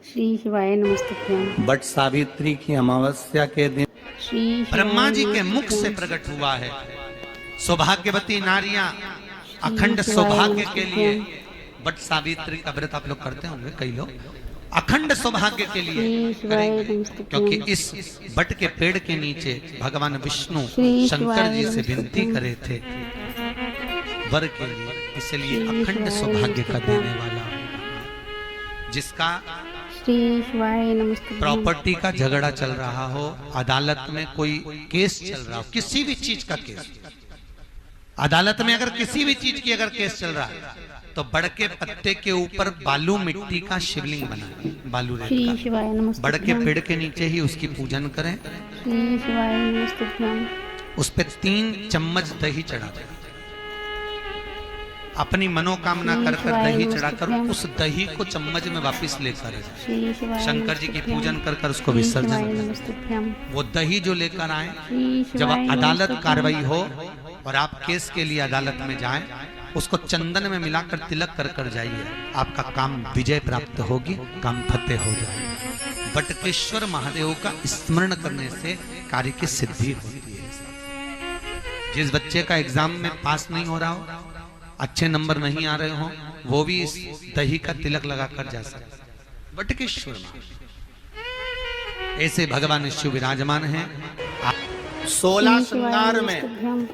श्री शिवाय नमस्तुभ्यं। बट सावित्री की अमावस्या के दिन श्री ब्रह्मा जी के मुख से प्रकट हुआ है। सौभाग्यवती नारियां अखंड सौभाग्य के लिए बट सावित्री का व्रत आप लोग करते होंगे, कई लोग अखंड सौभाग्य के लिए करेंगे, क्योंकि इस बट के पेड़ के नीचे भगवान विष्णु शंकर जी से विनती करे थे वर के लिए, इसलिए अखंड सौभाग्य का देने वाला जिसका प्रॉपर्टी का झगड़ा चल रहा हो, अदालत में कोई केस चल रहा हो, किसी भी चीज का केस, अदालत में अगर किसी भी चीज की अगर केस चल रहा है तो बड़ के पत्ते के ऊपर बालू मिट्टी का शिवलिंग बनाए, बालू रेत का, बड़ के पेड़ के नीचे ही उसकी पूजन करें, उस पे 3 चम्मच दही चढ़ा दें, अपनी मनोकामना कर कर दही चढ़ाकर उस दही को चम्मच में वापस लेकर शंकर जी की पूजन कर कर उसको विसर्जन करें। वो दही जो लेकर आए, जब अदालत कार्रवाई हो और आप केस के लिए अदालत में जाएं, उसको चंदन में मिलाकर तिलक कर कर जाइए, आपका काम विजय प्राप्त होगी, काम फतेह हो जाएगा। बटकेश्वर महादेव का स्मरण करने से कार्य की सिद्धि होती है। जिस बच्चे का एग्जाम में पास नहीं हो रहा हो, अच्छे नंबर नहीं आ रहे हो, वो भी इस दही का तिलक लगाकर जा सकते। बटकेश्वर ऐसे भगवान शिव विराजमान हैं। 16 श्रृंगार में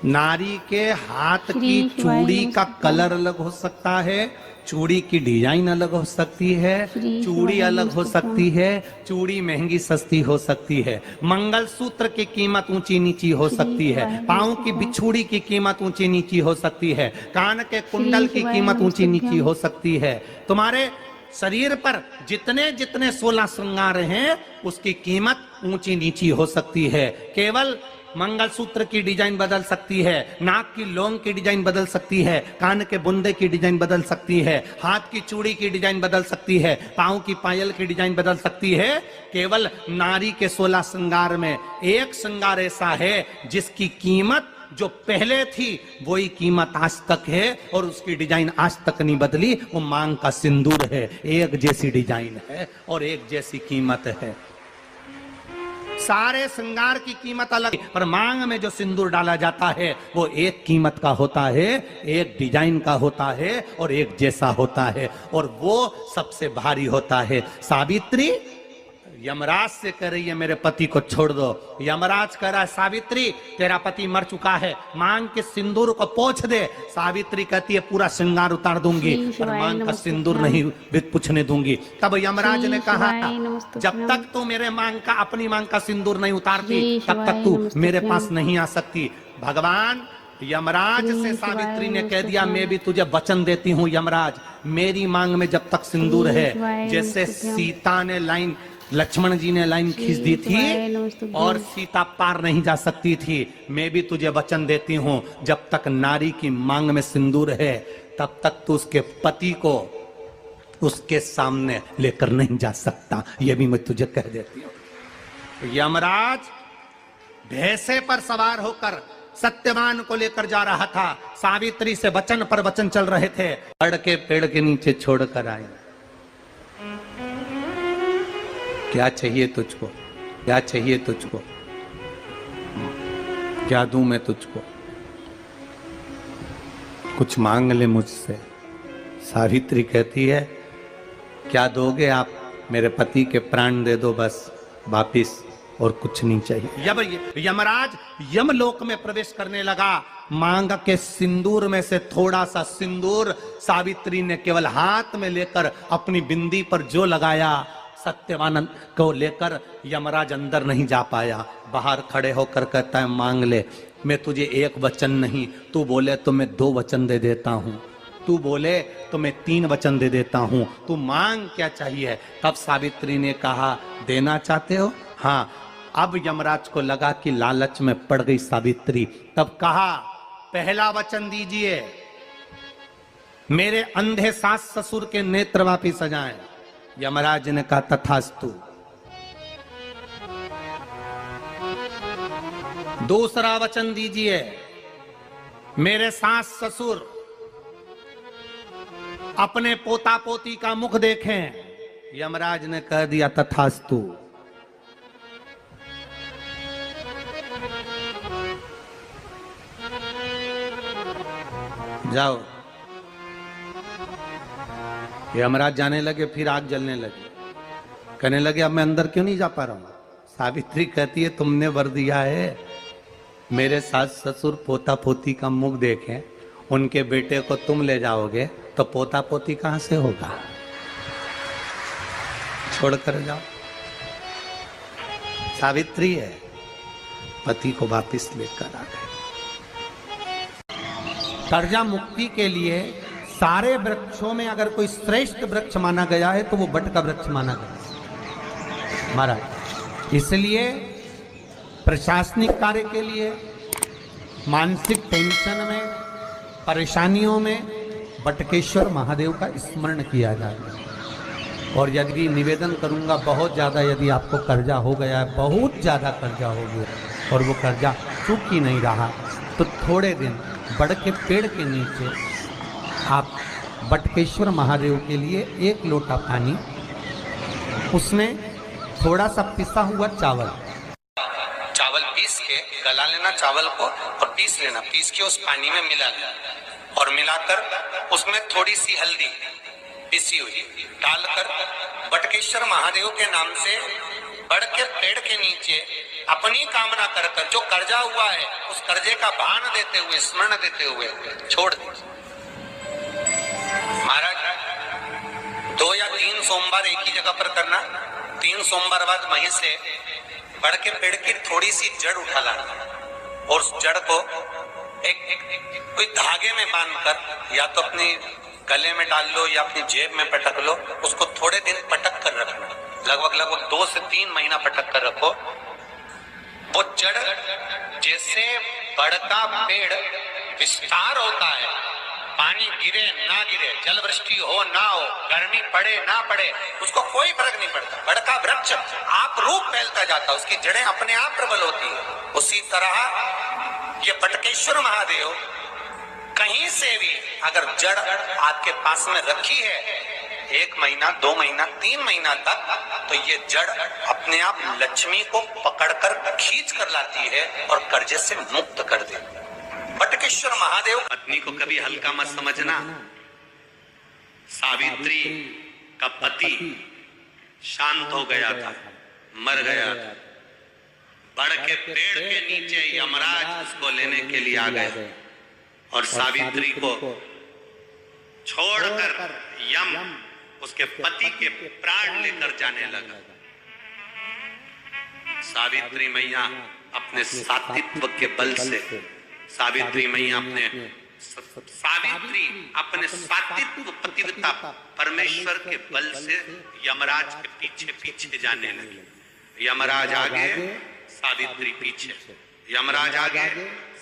नारी के हाथ की चूड़ी का कलर अलग हो सकता है, चूड़ी की डिजाइन अलग हो सकती है, चूड़ी अलग हो सकती है, चूड़ी महंगी सस्ती हो सकती है, मंगलसूत्र की कीमत ऊंची नीची हो सकती है, पांव की बिछुड़ी की कीमत ऊंची नीची हो सकती है, कान के कुंडल की कीमत ऊंची नीची हो सकती है। तुम्हारे शरीर पर जितने जितने 16 श्रृंगार हैं उसकी कीमत ऊंची नीची हो सकती है। केवल मंगलसूत्र की डिजाइन बदल सकती है, नाक की लौंग की डिजाइन बदल सकती है, कान के बुंदे की डिजाइन बदल सकती है, हाथ की चूड़ी की डिजाइन बदल सकती है, पांव की पायल की डिजाइन बदल सकती है। केवल नारी के 16 श्रृंगार में एक श्रृंगार ऐसा है जिसकी कीमत जो पहले थी वही कीमत आज तक है और उसकी डिजाइन आज तक नहीं बदली। वो मांग का सिंदूर है, एक जैसी डिजाइन है और एक जैसी कीमत है। सारे श्रृंगार की कीमत अलग, पर मांग में जो सिंदूर डाला जाता है वो एक कीमत का होता है, एक डिजाइन का होता है और एक जैसा होता है, और वो सबसे भारी होता है। सावित्री यमराज से कह रही है मेरे पति को छोड़ दो। यमराज कह रहा है सावित्री तेरा पति मर चुका है, मांग के सिंदूर को पोंछ दे। सावित्री कहती है पूरा श्रृंगार उतार दूंगी पर मांग का सिंदूर नहीं पूछने दूंगी। तब यमराज ने कहा जब तक तू मेरे मांग का अपनी मांग का सिंदूर नहीं उतारती तब तक तू मेरे पास नहीं आ सकती। भगवान यमराज से सावित्री ने कह दिया मैं भी तुझे वचन देती हूँ यमराज, मेरी मांग में जब तक सिंदूर है, जैसे सीता ने लाइन लक्ष्मण जी ने लाइन खींच दी थी और सीता पार नहीं जा सकती थी, मैं भी तुझे वचन देती हूं जब तक नारी की मांग में सिंदूर है तब तक तू उसके पति को उसके सामने लेकर नहीं जा सकता, ये भी मैं तुझे कह देती हूं। यमराज भैंसे पर सवार होकर सत्यवान को लेकर जा रहा था, सावित्री से वचन पर वचन चल रहे थे, बड़ के पेड़ के नीचे छोड़कर आए। क्या चाहिए तुझको, क्या चाहिए तुझको, क्या दूं मैं तुझको, कुछ मांग ले मुझसे। सावित्री कहती है क्या दोगे आप, मेरे पति के प्राण दे दो बस वापिस, और कुछ नहीं चाहिए। जब यमराज यमलोक में प्रवेश करने लगा, मांग के सिंदूर में से थोड़ा सा सिंदूर सावित्री ने केवल हाथ में लेकर अपनी बिंदी पर जो लगाया, सत्यवान को लेकर यमराज अंदर नहीं जा पाया। बाहर खड़े होकर कहता है मांग ले, मैं तुझे एक वचन नहीं, तू बोले तो मैं 2 वचन दे देता हूँ, तू बोले तो मैं 3 वचन दे देता हूँ, तू मांग क्या चाहिए। तब सावित्री ने कहा देना चाहते हो, हाँ। अब यमराज को लगा कि लालच में पड़ गई सावित्री, तब कहा पहला वचन दीजिए मेरे अंधे सास ससुर के नेत्र वापिस आ जाएं। यमराज ने कहा तथास्तु। दूसरा वचन दीजिए मेरे सास ससुर अपने पोता पोती का मुख देखें, यमराज ने कह दिया तथास्तु। जाओ। यमराज जाने लगे, फिर आग जलने लगी। कहने लगे अब मैं अंदर क्यों नहीं जा पा रहा हूं? सावित्री कहती है तुमने वर दिया है, मेरे सास ससुर पोता पोती का मुख देखें, उनके बेटे को तुम ले जाओगे तो पोता पोती कहां से होगा? छोड़ कर जाओ। सावित्री है, पति को वापिस लेकर आ गए। कर्जा मुक्ति के लिए सारे वृक्षों में अगर कोई श्रेष्ठ वृक्ष माना गया है तो वो बट का वृक्ष माना गया महाराज। इसलिए प्रशासनिक कार्य के लिए, मानसिक टेंशन में, परेशानियों में बटकेश्वर महादेव का स्मरण किया जाए। और यदि निवेदन करूंगा, बहुत ज़्यादा यदि आपको कर्जा हो गया है, बहुत ज़्यादा कर्जा हो गया और वो कर्जा चूक ही नहीं रहा, तो थोड़े दिन बड़ के पेड़ के नीचे आप बटकेश्वर महादेव के लिए 1 लोटा पानी, उसमें थोड़ा सा पिसा हुआ चावल पीस के गला लेना, चावल को और पीस लेना, पीस के उस पानी में मिला लेना और मिलाकर उसमें थोड़ी सी हल्दी पिसी हुई डालकर बटकेश्वर महादेव के नाम से बड़ के पेड़ के नीचे अपनी कामना कर कर जो कर्जा हुआ है उस कर्जे का भान देते हुए, स्मरण देते हुए छोड़ दीजिए। महाराज 2 या 3 सोमवार एक ही जगह पर करना। 3 सोमवार बाद वहीं से बड़ के पेड़ की थोड़ी सी जड़ उठा लाना और उस जड़ को कोई धागे में बांधकर या तो अपने गले में डाल लो या अपनी जेब में पटक लो, उसको थोड़े दिन पटक कर रखना, लगभग 2 से 3 महीना पटक कर रखो। वो जड़ जैसे बड़ का पेड़ विस्तार होता है, पानी गिरे ना गिरे, जल वृष्टि हो ना हो, गर्मी पड़े ना पड़े, उसको कोई फर्क नहीं पड़ता। बड़ का वृक्ष आप रूप फैलता जाता, उसकी जड़ें अपने आप प्रबल होती है। उसी तरह ये बटकेश्वर महादेव कहीं से भी अगर जड़ आपके पास में रखी है 1 महीना, 2 महीना, 3 महीना तक, तो ये जड़ अपने आप लक्ष्मी को पकड़कर खींच कर लाती है और कर्जे से मुक्त कर देती है। बटकेश्वर महादेव। पत्नी को कभी हल्का मत समझना। सावित्री का पति शांत हो गया था, मर गया था। बड़ के पेड़ के नीचे यमराज उसको लेने के लिए आ गए और सावित्री को छोड़कर यम उसके पति के प्राण लेकर जाने लगा। सावित्री मैया अपने सात्वित्व के बल से, सावित्री मैया अपने सात्वित्व पतिव्रता परमेश्वर के बल से यमराज के पीछे पीछे जाने लगी। यमराज आगे, सावित्री पीछे, यमराज आगे,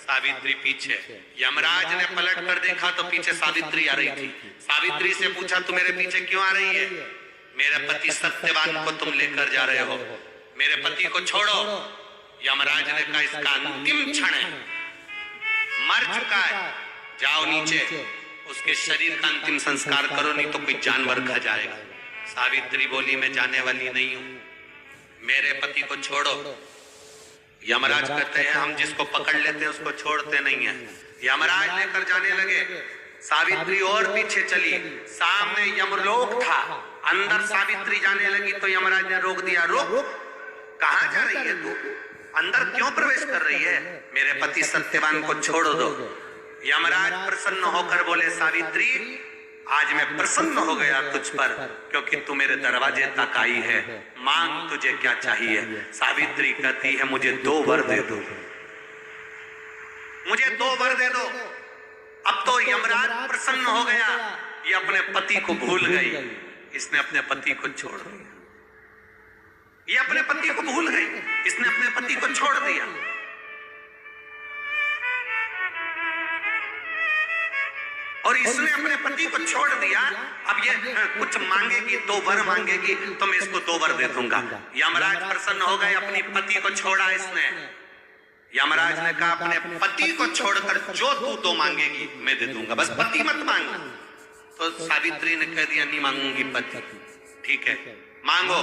सावित्री पीछे। यमराज ने पलट कर देखा तो पीछे सावित्री आ रही थी। सावित्री से पूछा तू मेरे पीछे क्यों आ रही है? मेरे पति सत्यवान को तुम लेकर जा रहे हो, मेरे पति को छोड़ो। यमराज ने कहा इसका अंतिम क्षण है, मर चुका है, जाओ नीचे उसके शरीर का अंतिम संस्कार करो, नहीं तो कोई जानवर खा जाएगा। सावित्री बोली मैं जाने वाली नहीं हूं, मेरे पति को छोड़ो। यमराज कहते हैं हम जिसको पकड़ लेते हैं उसको छोड़ते नहीं है। यमराज लेकर जाने लगे, सावित्री और पीछे चली, सामने यमलोक था, अंदर सावित्री जाने लगी तो यमराज ने रोक दिया। रोक, कहां जा रही है तू? अंदर क्यों प्रवेश कर रही है? मेरे पति सत्यवान को छोड़ दो। यमराज प्रसन्न होकर बोले सावित्री आज मैं प्रसन्न हो गया तुझ पर, क्योंकि तू मेरे दरवाजे तक आई है, मांग तुझे क्या चाहिए। सावित्री कहती है मुझे 2 वर दे दो, मुझे 2 वर दे दो। अब तो यमराज प्रसन्न हो गया, ये अपने पति को भूल गई, इसने अपने पति को छोड़ दिया। ये अपने पति को भूल गई, इसने अपने पति को छोड़ दिया। और इसने अपने पति को छोड़ दिया। अब ये कुछ मांगेगी, 2 वर मांगेगी तो मैं इसको 2 वर दे दूंगा। यमराज प्रसन्न हो गए, अपनी पति को छोड़ा इसने। यमराज ने कहा अपने पति को छोड़कर जो तू 2 मांगेगी मैं दे दूंगा, बस पति मत मांग। तो सावित्री ने कह दिया नहीं मांगूंगी पति। ठीक है, मांगो।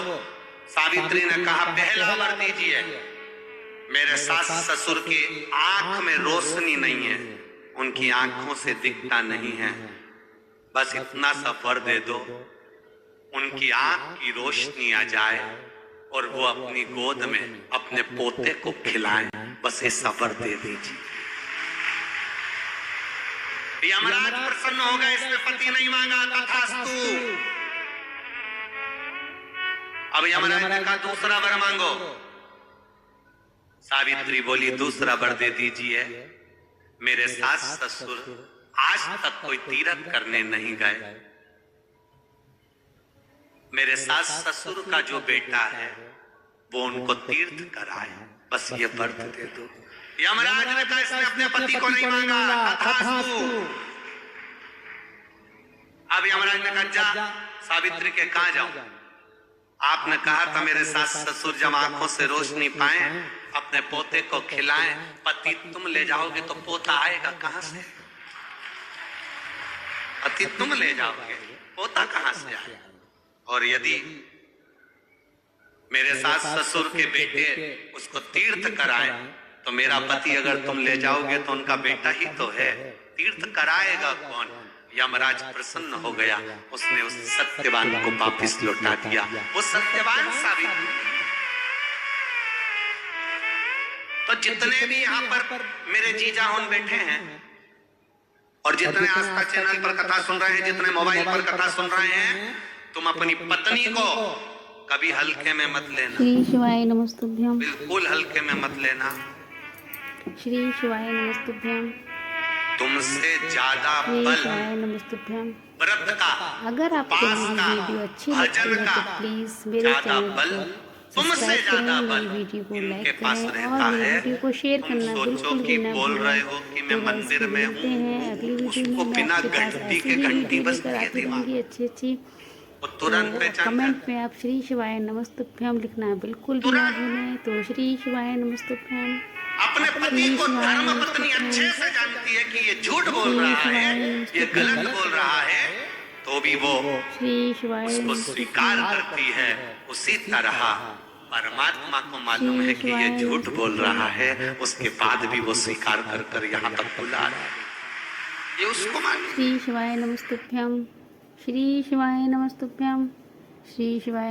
सावित्री ने कहा पहला वर दीजिए। मेरे सास ससुर की आंख में रोशनी नहीं है, उनकी आंखों से दिखता नहीं है, बस इतना सा वर दे दो, उनकी आंख की रोशनी आ जाए और वो अपनी गोद में अपने पोते को खिलाएं, बस ये सबर दे दीजिए। यमराज प्रसन्न हो गए, इसने पति नहीं मांगा, तथास्तु। अब यमराज ने कहा दूसरा वर मांगो। सावित्री बोली दूसरा वर दे दीजिए। मेरे सास ससुर आज तक कोई तीर्थ करने नहीं गए, मेरे सास ससुर का जो बेटा है वो उनको तीर्थ कराए, बस ये व्रत दे दो। यमराज ने कहा इसने अपने पति को नहीं मांगा, तथास्तु। अब यमराज ने कहा जा सावित्री के कहां जाऊं? आपने कहा था मेरे सास ससुर जब आंखों से रोशनी पाए अपने पोते को खिलाएं, पति तुम ले जाओगे तो पोता आएगा कहां से? पति तुम ले जाओगे, पोता कहां से आएगा? और यदि मेरे सास ससुर के बेटे उसको तीर्थ कराएं तो मेरा पति अगर तुम ले जाओगे तो उनका बेटा ही तो है, तीर्थ कराएगा कौन? यमराज प्रसन्न हो गया, उसने उस सत्यवान को वापिस लौटा दिया। वो सत्यवान सावित्री। तो जितने भी यहाँ पर मेरे जीजा होन बैठे हैं और जितने आस्था चैनल पर कथा सुन रहे हैं, जितने मोबाइल पर कथा सुन रहे हैं, तुम अपनी पत्नी को कभी हल्के में मत लेना। श्री शिवाय नमस्तुभ्यम। बिल्कुल हल्के में मत लेना। श्री शिवाय नमस्तुभ्यम। तुमसे ज्यादा श्री बल शिवाय नमस्तुभ्यम। व्रत का, अगर आपको मेरी वीडियो अच्छी लगती है तो प्लीज मेरे चैनल को सब्सक्राइब करें, मेरी वीडियो को लाइक करें और मेरी वीडियो को शेयर करना बिल्कुल भी ना बोल रहे हो कि मैं मंदिर में मिलते हैं अगली वीडियो में। मैं बिना आपके पास घंटी ऐसी के ही घंटी वीडियो बजती लेकर है आती दिमाग, रहूंगी अच्छी वो तुरंत पहचान कमेंट में आप श्री शिवाय नमस्तुभ्यम लिखना बिल्कुल भी ना भूलें। तो श्री शिवाय नमस्तुभ्यम। अपने पति को धर्म पत्नी अच्छे से जानती है कि ये झूठ बोल रहा है, ये गलत बोल रहा है, तो भी वो श्री शिवाय उसको स्वीकार करती है। उसी तरह परमात्मा को मालूम है कि ये झूठ बोल रहा है, उसके बाद भी वो स्वीकार कर यहाँ तक बुला रहा है, ये उसको मालूम। श्री शिवाय नमस्तुभ्यम। श्री शिवाय नमस्तुभ्यम। श्री शिवाय